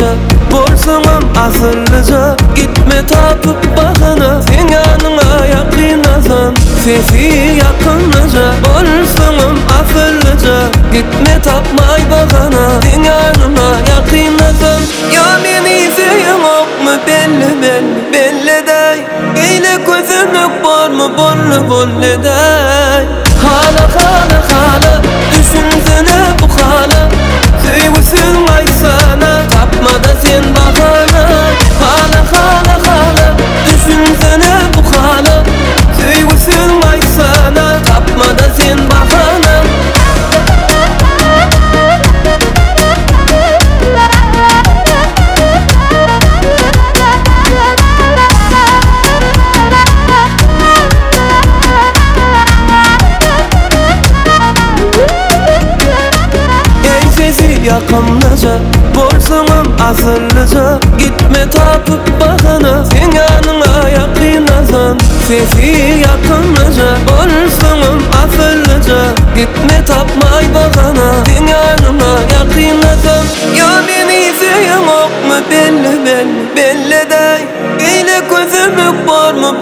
yakınlıca bolsaňam asıllıca gitme tapıp bahana sen yanıma yakınlasan sesi yakınlıca bolsaňam asıllıca gitme tapmay bahana sen yanıma yakınlasan ya meni sevmokmu belli day eyle gözümük barmı bolle day hala düşünsene bu hala sevgisin aysana tapmada sen bahana hala düşünsene bu hala sevgisin aysana tapmada sen bahana yakınlıca bolsaňam asıllıca gitme tapıp bahana sen yanıma yakınlasan sesi yakınlıca bolsaňam asıllıca gitme tapmay bahana sen yanıma yakınlasan ya meni sevmokmu belli day eyle gözümük barmı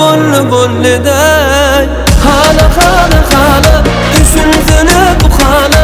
bolle day hala düşünsene bu hala